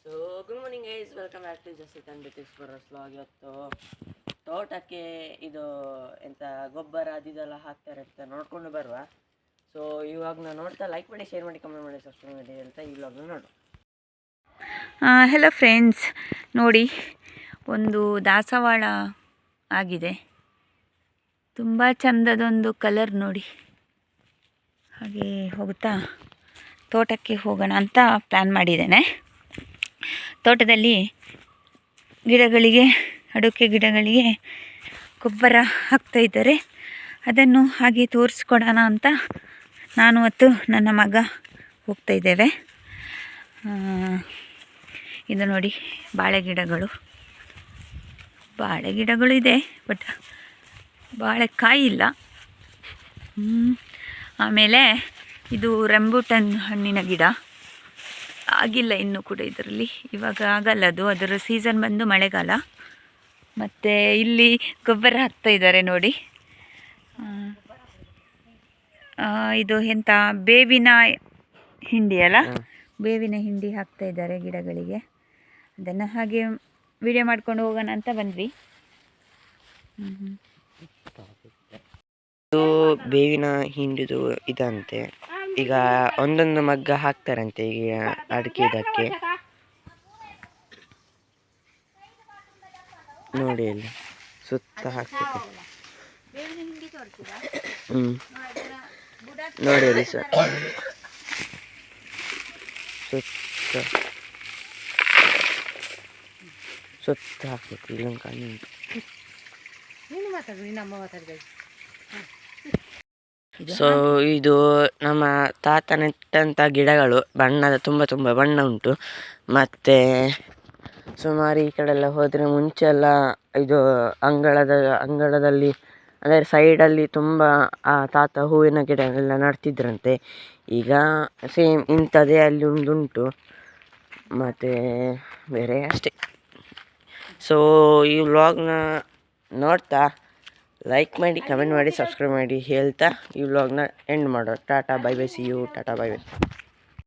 So good morning guys, welcome back to Jasith and ಬಿಟಿಕ್ಸ್ ಬರೋಸ್ vlog. ಇವತ್ತು ತೋಟಕ್ಕೆ ಇದು ಎಂಥ ಗೊಬ್ಬರ ಅದಿದೆಲ್ಲ ಹಾಕ್ತಾರೆ ಅಂತ ನೋಡ್ಕೊಂಡು ಬರುವ. ಸೊ ಇವಾಗ ನಾನು ನೋಡ್ತಾ ಲೈಕ್ ಮಾಡಿ, ಶೇರ್ ಮಾಡಿ, ಕಮೆಂಟ್ ಮಾಡಿ, ಸಬ್ಸ್ಕ್ರೈಬ್ ಮಾಡಿ ಅಂತ ಈ ವ್ಲಾಗ್ನ ನೋಡು. ಹಲೋ ಫ್ರೆಂಡ್ಸ್, ನೋಡಿ ಒಂದು ದಾಸವಾಳ ಆಗಿದೆ. ತುಂಬ ಚಂದದೊಂದು ಕಲರ್ ನೋಡಿ. ಹಾಗೆ ಹೋಗುತ್ತಾ ತೋಟಕ್ಕೆ ಹೋಗೋಣ ಅಂತ ಪ್ಲ್ಯಾನ್ ಮಾಡಿದ್ದೇನೆ. ತೋಟದಲ್ಲಿ ಗಿಡಗಳಿಗೆ, ಅಡಿಕೆ ಗಿಡಗಳಿಗೆ ಗೊಬ್ಬರ ಹಾಕ್ತಾಯಿದ್ದಾರೆ. ಅದನ್ನು ಹಾಗೆ ತೋರಿಸ್ಕೊಡೋಣ ಅಂತ ನಾನು ಮತ್ತು ನನ್ನ ಮಗ ಹೋಗ್ತಾಯಿದ್ದೇವೆ. ಇದು ನೋಡಿ ಬಾಳೆ ಗಿಡಗಳು ಇದೆ, ಬಟ್ ಬಾಳೆಕಾಯಿ ಇಲ್ಲ. ಆಮೇಲೆ ಇದು ರಂಬೂಟನ್ ಹಣ್ಣಿನ ಗಿಡ ಆಗಿಲ್ಲ ಇನ್ನೂ ಕೂಡ. ಇದರಲ್ಲಿ ಇವಾಗ ಆಗಲ್ಲ, ಅದರ ಸೀಸನ್ ಬಂದು ಮಳೆಗಾಲ. ಮತ್ತು ಇಲ್ಲಿ ಗೊಬ್ಬರ ಹಾಕ್ತಾಯಿದ್ದಾರೆ ನೋಡಿ. ಇದು ಎಂಥ ಬೇವಿನ ಹಿಂಡಿ ಅಲ್ಲ, ಬೇವಿನ ಹಿಂಡಿ ಹಾಕ್ತಾಯಿದ್ದಾರೆ ಗಿಡಗಳಿಗೆ. ಅದನ್ನು ಹಾಗೆ ವಿಡಿಯೋ ಮಾಡ್ಕೊಂಡು ಹೋಗೋಣ ಅಂತ ಬಂದ್ವಿ. ಇದು ಬೇವಿನ ಹಿಂಡಿದು ಇದಂತೆ. ಈಗ ಒಂದೊಂದು ಮಗ್ಗ ಹಾಕ್ತಾರಂತೆ ಈಗ ಅಡಿಕೆ ಇದಕ್ಕೆ ನೋಡಿ, ಅಲ್ಲಿ ಸುತ್ತ ಹಾಕ್ತಾರೆ. ನೋಡಿ ಅಲ್ಲಿ ಸುತ್ತ ಹಾಕ್ಬೇಕು. ಇಲ್ಲಂಕ ಸೊ ಇದು ನಮ್ಮ ತಾತ ನೆಟ್ಟಂಥ ಗಿಡಗಳು. ತುಂಬ ಬಣ್ಣ ಉಂಟು. ಮತ್ತು ಸುಮಾರು ಈ ಕಡೆ ಎಲ್ಲ ಹೋದರೆ ಮುಂಚೆ ಎಲ್ಲ ಇದು ಅಂಗಳದಲ್ಲಿ ಅಂದರೆ ಸೈಡಲ್ಲಿ ತುಂಬ ಆ ತಾತ ಹೂವಿನ ಗಿಡ ಎಲ್ಲ ನಡ್ತಿದ್ರಂತೆ. ಈಗ ಸೇಮ್ ಇಂಥದ್ದೇ ಅಲ್ಲಿ ಉಂಟು, ಮತ್ತು ಬೇರೆ ಅಷ್ಟೇ. ಸೊ ಈ ವ್ಲಾಗ್ನ ನೋಡ್ತಾ ಲೈಕ್ ಮಾಡಿ, ಕಮೆಂಟ್ ಮಾಡಿ, ಸಬ್ಸ್ಕ್ರೈಬ್ ಮಾಡಿ ಹೇಳ್ತಾ ಈ ವ್ಲಾಗ್ನ ಎಂಡ್ ಮಾಡೋ. Tata bye bye, see you, tata bye by.